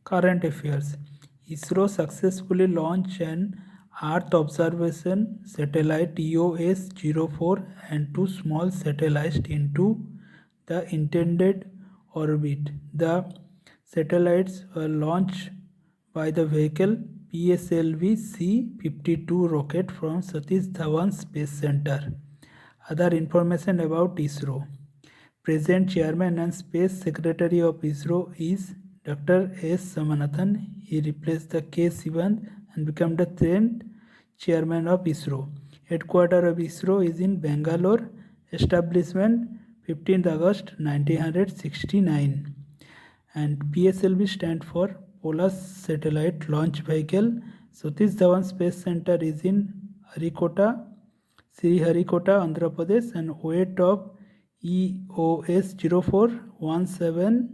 Current affairs. ISRO successfully launched an Earth observation satellite EOS-04 and two small satellites into the intended orbit. The satellites were launched by the vehicle PSLV C-52 rocket from Satish Dhawan Space Center. Other information about ISRO. Present Chairman and Space Secretary of ISRO is Dr. S. Samanathan. He replaced the K. Sivan and became the 10th Chairman of ISRO. Headquarters of ISRO is in Bangalore. Establishment 15th August 1969. And PSLV stands for Polar Satellite Launch Vehicle. Satish Dhawan Space Center is in Harikota, Sriharikota, Andhra Pradesh, and weight of EOS 0417